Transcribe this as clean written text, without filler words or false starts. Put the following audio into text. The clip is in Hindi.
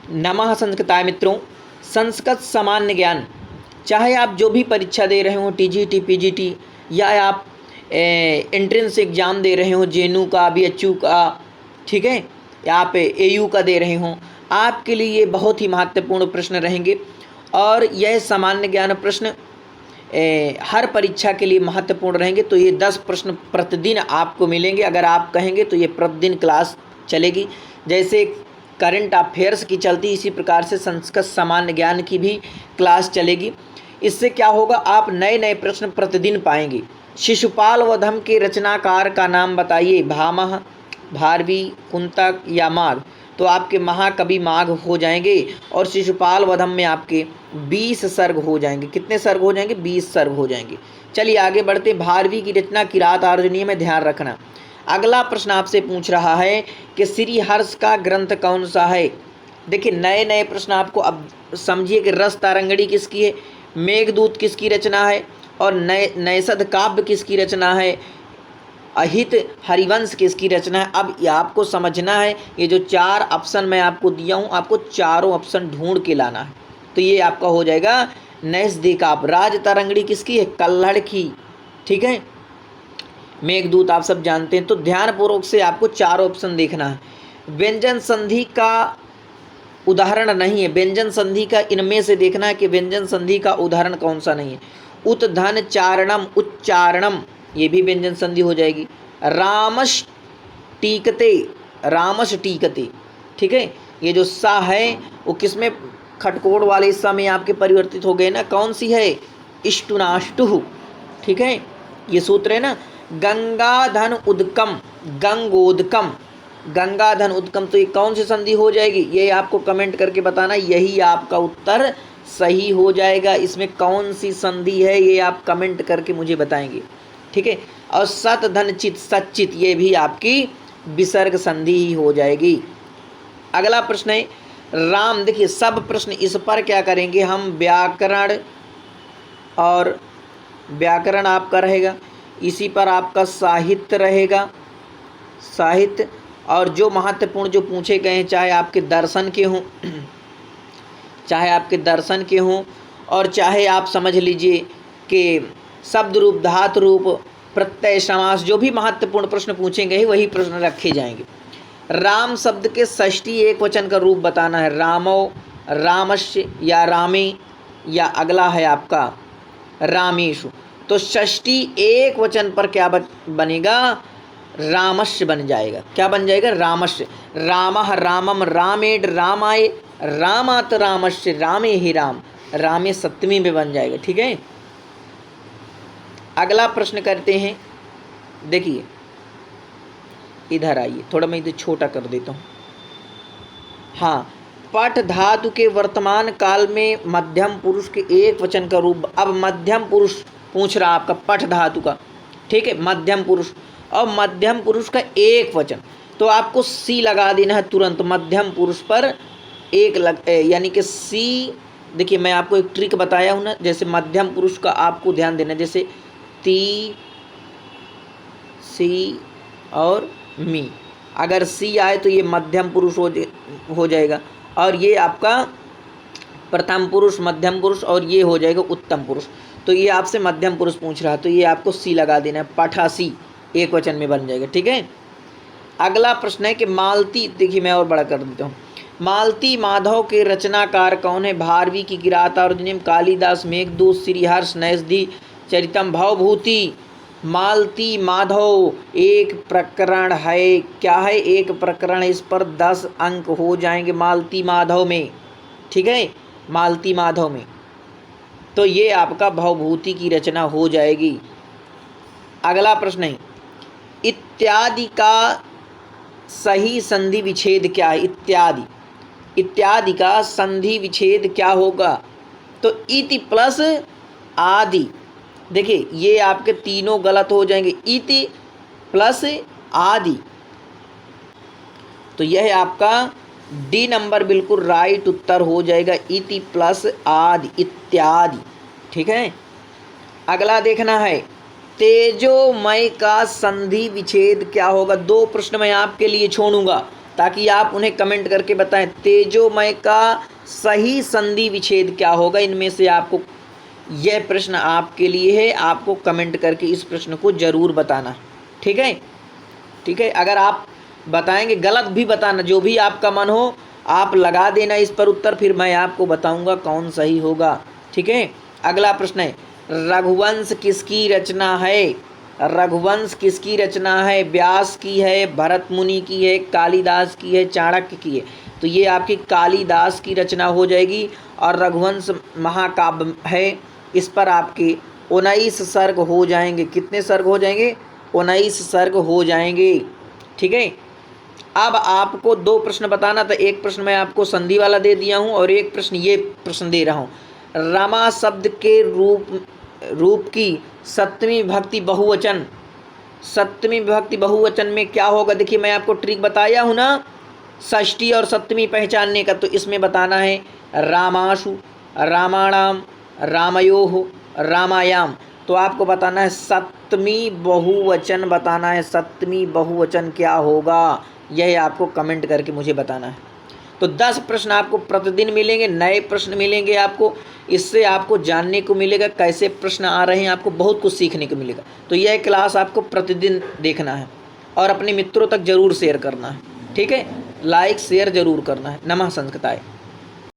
नमः संस्कृताय मित्रों। संस्कृत सामान्य ज्ञान, चाहे आप जो भी परीक्षा दे रहे हो, टीजीटी पीजीटी, या आप एंट्रेंस एग्ज़ाम दे रहे हो, जेनू का, बीएचयू का, ठीक है, या आप एयू का दे रहे हो, आपके लिए ये बहुत ही महत्वपूर्ण प्रश्न रहेंगे। और यह सामान्य ज्ञान प्रश्न हर परीक्षा के लिए महत्वपूर्ण रहेंगे। तो ये 10 प्रश्न प्रतिदिन आपको मिलेंगे। अगर आप कहेंगे तो ये प्रतिदिन क्लास चलेगी। जैसे करंट अफेयर्स की चलती, इसी प्रकार से संस्कृत सामान्य ज्ञान की भी क्लास चलेगी। इससे क्या होगा, आप नए नए प्रश्न प्रतिदिन पाएंगे। शिशुपाल वधम के रचनाकार का नाम बताइए। भामह, भारवी, कुंतक या माघ। तो आपके महाकवि माघ हो जाएंगे। और शिशुपाल वधम में आपके 20 सर्ग हो जाएंगे। कितने सर्ग हो जाएंगे? 20 सर्ग हो जाएंगे। चलिए आगे बढ़ते। भारवी की रचना किरातार्जुनीय में ध्यान रखना। अगला प्रश्न आपसे पूछ रहा है कि श्रीहर्ष का ग्रंथ कौन सा है। देखिए नए नए प्रश्न आपको अब समझिए कि रस तारंगड़ी किसकी है, मेघदूत किसकी रचना है, और नैषध काव्य किसकी रचना है, अहित हरिवंश किसकी रचना है। अब ये आपको समझना है। ये जो 4 ऑप्शन मैं आपको दिया हूँ, आपको चारों ऑप्शन ढूंढ के लाना है। तो ये आपका हो जाएगा नैषध काव्य। राज तारंगड़ी किसकी है? कल्हड़ की, ठीक है। मेघदूत आप सब जानते हैं। तो ध्यानपूर्वक से आपको चारों ऑप्शन देखना है। व्यंजन संधि का उदाहरण नहीं है। व्यंजन संधि का इनमें से देखना है कि व्यंजन संधि का उदाहरण कौन सा नहीं है। उत धन चारणम, उच्चारणम, ये भी व्यंजन संधि हो जाएगी। रामश टीकते, रामश टीकते, ठीक है। ये जो सा है वो किसमें, खटकोड़ वाले सा में आपके परिवर्तित हो गए ना। कौन सी है? इष्टुनाष्टु, ठीक है। ये सूत्र है ना। गंगाधन उदकम, गंगोदकम, गंगाधन उदकम। तो ये कौन सी संधि हो जाएगी? ये आपको कमेंट करके बताना। यही आपका उत्तर सही हो जाएगा। इसमें कौन सी संधि है ये आप कमेंट करके मुझे बताएंगे, ठीक है। और सत धन चित, सचित, ये भी आपकी विसर्ग संधि ही हो जाएगी। अगला प्रश्न है राम। देखिए सब प्रश्न इस पर क्या करेंगे हम, व्याकरण, और व्याकरण आपका रहेगा। इसी पर आपका साहित्य रहेगा, साहित्य। और जो महत्वपूर्ण जो पूछे गए हैं, चाहे आपके दर्शन के हों, चाहे आपके दर्शन के हों, और चाहे आप समझ लीजिए कि शब्द रूप, धातु रूप, प्रत्यय, समास, जो भी महत्वपूर्ण प्रश्न पूछे गए वही प्रश्न रखे जाएंगे। राम शब्द के षष्ठी एक वचन का रूप बताना है। रामो, रामस्य, या रामे, या अगला है आपका रामेशु। तो षष्ठी एक वचन पर क्या बनेगा? रामस्य बन जाएगा। क्या बन जाएगा? रामस्य। रामः रामम, रामेड रामाय, रामात रामस्य, रामे ही राम, रामे सप्तमी में बन जाएगा, ठीक है। अगला प्रश्न करते हैं। देखिए इधर आइए, थोड़ा मैं इधर छोटा कर देता हूँ। हाँ, पठ धातु के वर्तमान काल में मध्यम पुरुष के एक वचन का रूप। अब मध्यम पुरुष पूछ रहा आपका, पठ धातु का, ठीक है, मध्यम पुरुष, और मध्यम पुरुष का एक वचन। तो आपको सी लगा देना है तुरंत। मध्यम पुरुष पर एक यानी कि सी। देखिए मैं आपको एक ट्रिक बताया हूँ ना, जैसे मध्यम पुरुष का आपको ध्यान देना, जैसे ती, सी और मी। अगर सी आए तो ये मध्यम पुरुष हो जाएगा, और ये आपका प्रथम पुरुष, मध्यम पुरुष, और ये हो जाएगा उत्तम पुरुष। तो ये आपसे मध्यम पुरुष पूछ रहा है, तो ये आपको सी लगा देना है। पठासी एक वचन में बन जाएगा, ठीक है। अगला प्रश्न है कि मालती। देखिए मैं और बड़ा कर देता हूँ। मालती माधव के रचनाकार कौन है? भारवी की किरातार्जुनीय, कालिदास, मेघदूत, श्रीहर्ष, नैषधि चरितम, भवभूति। मालती माधव एक प्रकरण है। क्या है? एक प्रकरण। इस पर 10 अंक हो जाएंगे मालती माधव में, ठीक है, मालती माधव में। तो ये आपका भवभूति की रचना हो जाएगी। अगला प्रश्न है इत्यादि का सही संधि विच्छेद क्या है? इत्यादि, इत्यादि का संधि विच्छेद क्या होगा? तो इति प्लस आदि। देखिए ये आपके तीनों गलत हो जाएंगे। इति प्लस आदि, तो यह आपका डी नंबर बिल्कुल राइट उत्तर हो जाएगा। इति प्लस आदि, इत्यादि, ठीक है। अगला देखना है तेजोमय का संधि विच्छेद क्या होगा? 2 प्रश्न मैं आपके लिए छोड़ूंगा ताकि आप उन्हें कमेंट करके बताएं तेजोमय का सही संधि विच्छेद क्या होगा। इनमें से आपको यह प्रश्न आपके लिए है, आपको कमेंट करके इस प्रश्न को ज़रूर बताना। ठीक है, ठीक है। अगर आप बताएंगे, गलत भी बताना, जो भी आपका मन हो आप लगा देना इस पर उत्तर, फिर मैं आपको बताऊंगा कौन सही होगा। ठीक है। अगला प्रश्न है, रघुवंश किसकी रचना है? रघुवंश किसकी रचना है? व्यास की है, भरत मुनि की है, कालिदास की है, चाणक्य की है? तो ये आपकी कालिदास की रचना हो जाएगी। और रघुवंश महाकाव्य है, इस पर आपके 19 सर्ग हो जाएंगे। कितने सर्ग हो जाएंगे? 19 सर्ग हो जाएंगे। ठीक है। अब आपको 2 प्रश्न बताना था। एक प्रश्न मैं आपको संधि वाला दे दिया हूँ और एक प्रश्न ये प्रश्न दे रहा हूँ। रमा शब्द के रूप की सप्तमी विभक्ति बहुवचन, सप्तमी विभक्ति बहुवचन में क्या होगा? देखिए मैं आपको ट्रिक बताया हूँ ना षष्ठी और सप्तमी पहचानने का। तो इसमें बताना है रामाशु, रामाणाम, रामयोः, रामायाम। तो आपको बताना है सप्तमी बहुवचन बताना है। सप्तमी बहुवचन क्या होगा, यह आपको कमेंट करके मुझे बताना है। तो 10 प्रश्न आपको प्रतिदिन मिलेंगे, नए प्रश्न मिलेंगे आपको। इससे आपको जानने को मिलेगा कैसे प्रश्न आ रहे हैं, आपको बहुत कुछ सीखने को मिलेगा। तो यह क्लास आपको प्रतिदिन देखना है और अपने मित्रों तक ज़रूर शेयर करना है। ठीक है, लाइक शेयर ज़रूर करना है। नमः संस्कृताय।